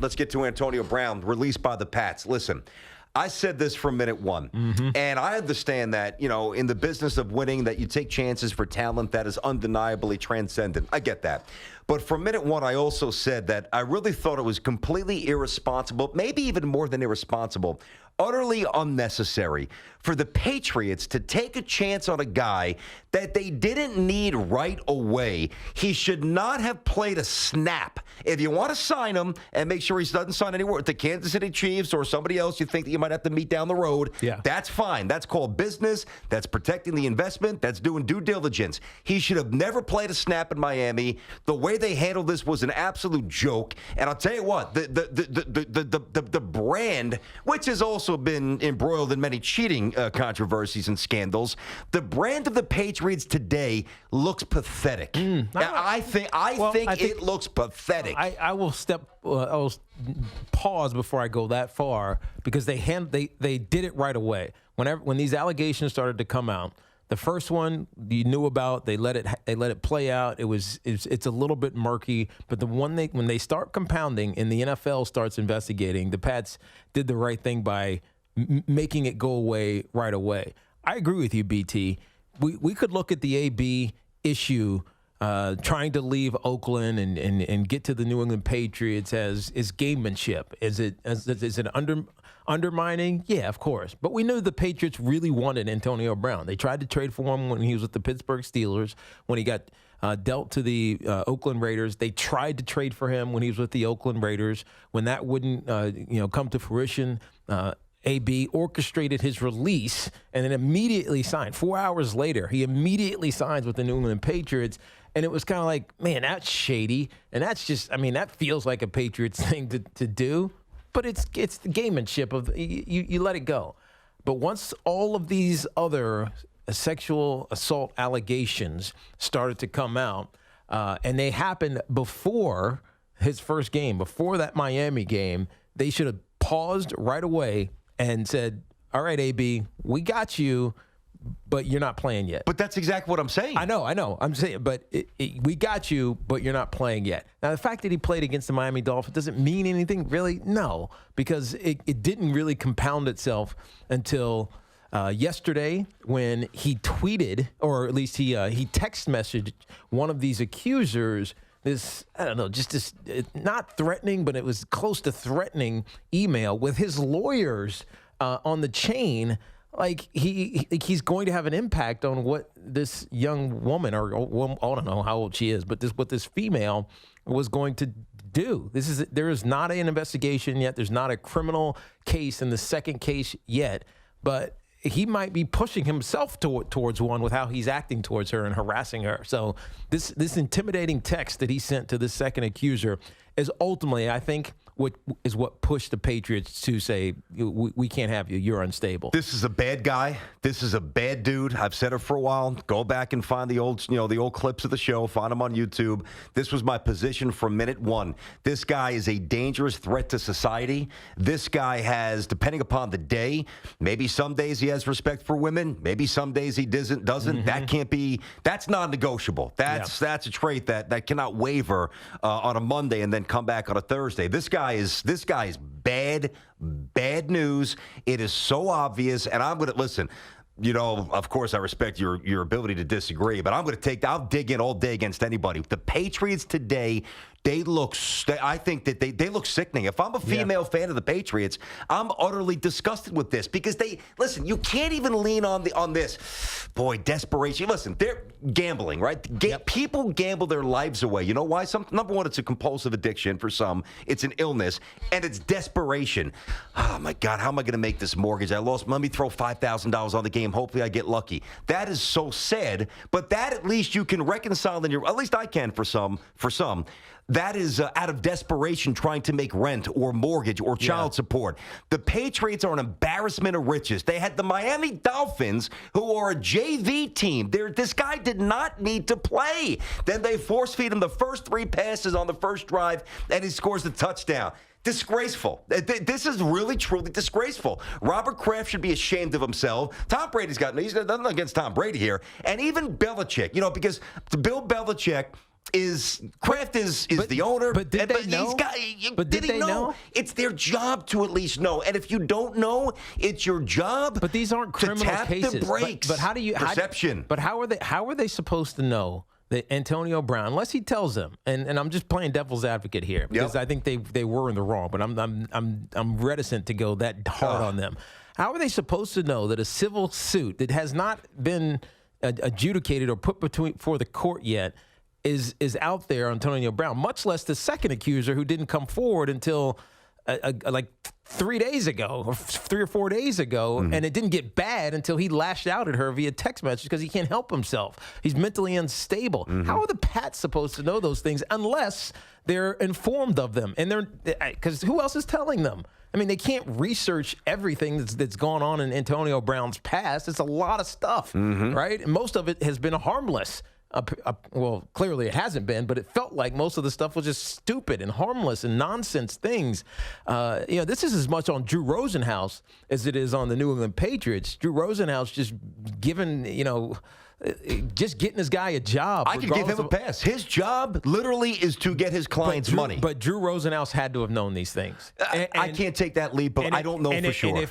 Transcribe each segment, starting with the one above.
let's get to Antonio Brown, released by the Pats. Listen, I said this from minute one, and I understand that, in the business of winning, that you take chances for talent that is undeniably transcendent. I get that. But from minute one, I also said that I really thought it was completely irresponsible, maybe even more than irresponsible, utterly unnecessary for the Patriots to take a chance on a guy that they didn't need right away. He should not have played a snap. If you want to sign him and make sure he doesn't sign anywhere with the Kansas City Chiefs or somebody else you think that you might have to meet down the road, that's fine. That's called business. That's protecting the investment. That's doing due diligence. He should have never played a snap in Miami. The way they handled this was an absolute joke. And I'll tell you what, the brand, which has also been embroiled in many cheating controversies and scandals, the brand of the Patriots today looks pathetic. I think it looks pathetic. I will pause before I go that far, because they did it right away. When these allegations started to come out, the first one you knew about, they let it play out. It's a little bit murky, but when they start compounding and the NFL starts investigating, the Pats did the right thing by making it go away right away. I agree with you, BT. We could look at the AB issue, trying to leave Oakland and get to the New England Patriots as gamemanship. Is it undermining? Yeah, of course. But we knew the Patriots really wanted Antonio Brown. They tried to trade for him when he was with the Pittsburgh Steelers. When he got dealt to the Oakland Raiders, they tried to trade for him when he was with the Oakland Raiders. When that wouldn't come to fruition, AB orchestrated his release and then immediately signed. 4 hours later, he immediately signs with the New England Patriots. And it was kind of like, man, that's shady. And that's just, that feels like a Patriots thing to do. But it's the gamemanship of you let it go. But once all of these other sexual assault allegations started to come out, and they happened before his first game, before that Miami game, they should have paused right away and said, all right, AB, we got you, but you're not playing yet. But that's exactly what I'm saying. I know. I'm saying, but we got you, but you're not playing yet. Now, the fact that he played against the Miami Dolphins doesn't mean anything, really? No, because it didn't really compound itself until yesterday when he tweeted, or at least he text messaged one of these accusers this, I don't know, just this, not threatening, but it was close to threatening email with his lawyers on the chain. Like he's going to have an impact on what this young woman, or I don't know how old she is, but what this female was going to do. There is not an investigation yet. There's not a criminal case in the second case yet, but he might be pushing himself towards one with how he's acting towards her and harassing her. So this intimidating text that he sent to the second accuser is ultimately, I think, what pushed the Patriots to say, we can't have you. You're unstable. This is a bad guy. This is a bad dude. I've said it for a while. Go back and find the old clips of the show. Find them on YouTube. This was my position from minute one. This guy is a dangerous threat to society. This guy has, depending upon the day, maybe some days he has respect for women. Maybe some days he doesn't. Mm-hmm. That can't be. That's non-negotiable. That's a trait that cannot waver on a Monday and then come back on a Thursday. This guy is bad news. It is so obvious, and I'm going to listen. Of course, I respect your ability to disagree, but I'll dig in all day against anybody. The Patriots today, I think that they look sickening. If I'm a female fan of the Patriots, I'm utterly disgusted with this because listen, you can't even lean on this. Boy, desperation. Listen, they're gambling, right? People gamble their lives away. You know why? Number one, it's a compulsive addiction for some. It's an illness, and it's desperation. Oh, my God, how am I going to make this mortgage? Let me throw $5,000 on the game. Hopefully I get lucky. That is so sad, but that at least you can reconcile at least I can for some. That is out of desperation trying to make rent or mortgage or child support. The Patriots are an embarrassment of riches. They had the Miami Dolphins, who are a JV team. This guy did not need to play. Then they force-feed him the first 3 passes on the first drive, and he scores the touchdown. Disgraceful. This is really, truly disgraceful. Robert Kraft should be ashamed of himself. Tom Brady's got nothing against Tom Brady here. And even Belichick, because Bill Belichick Kraft is the owner. But did they know? But did they know? It's their job to at least know. And if you don't know, it's your job. But these aren't criminal to tap cases. the brakes. But how do you perception? But how are they supposed to know that Antonio Brown, unless he tells them? And I'm just playing devil's advocate here because I think they were in the wrong. But I'm reticent to go that hard on them. How are they supposed to know that a civil suit that has not been adjudicated or put before the court yet is out there on Antonio Brown, much less the second accuser who didn't come forward until like 3 days ago or 3 or 4 days ago, and it didn't get bad until he lashed out at her via text message because he can't help himself. He's mentally unstable. How are the Pats supposed to know those things unless they're informed of them? And because who else is telling them? I mean, they can't research everything that's gone on in Antonio Brown's past. It's a lot of stuff, right? And most of it has been harmless. Well, clearly it hasn't been, but it felt like most of the stuff was just stupid and harmless and nonsense things. This is as much on Drew Rosenhaus as it is on the New England Patriots. Drew Rosenhaus just just getting this guy a job. I can give him a pass. His job literally is to get his clients money. But Drew Rosenhaus had to have known these things. I can't take that leap, but I don't know for sure.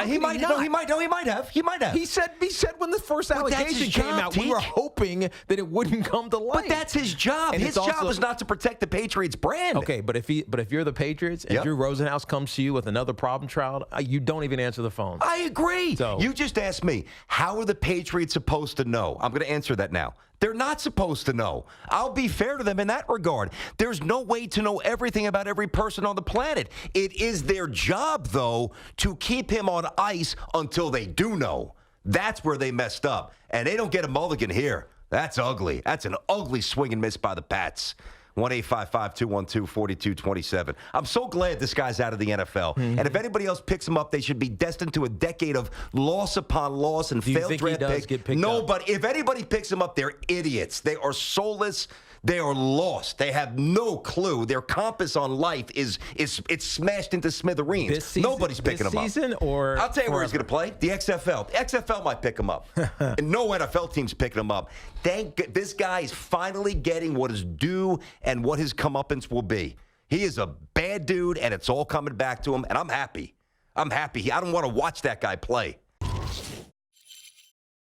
He might have. He said when the first allegation came out, we were hoping that it wouldn't come to light. But that's his job. And his job is not to protect the Patriots brand. Okay, but if you're the Patriots and Drew Rosenhaus comes to you with another problem child, you don't even answer the phone. I agree. So, you just asked me, how are the Patriots supposed to know? I'm going to answer that now. They're not supposed to know. I'll be fair to them in that regard. There's no way to know everything about every person on the planet. It is their job, though, to keep him on ice until they do know. That's where they messed up. And they don't get a mulligan here. That's ugly. That's an ugly swing and miss by the Pats. 1-855-212-4227. I'm so glad this guy's out of the NFL. And if anybody else picks him up, they should be destined to a decade of loss upon loss and failed draft picks. No, but if anybody picks him up, they're idiots. They are soulless. They are lost. They have no clue. Their compass on life is smashed into smithereens. Nobody's picking him up. This season or I'll tell you where he's going to play. The XFL. The XFL might pick him up. And no NFL team's picking him up. This guy is finally getting what is due and what his comeuppance will be. He is a bad dude, and it's all coming back to him, and I'm happy. I don't want to watch that guy play.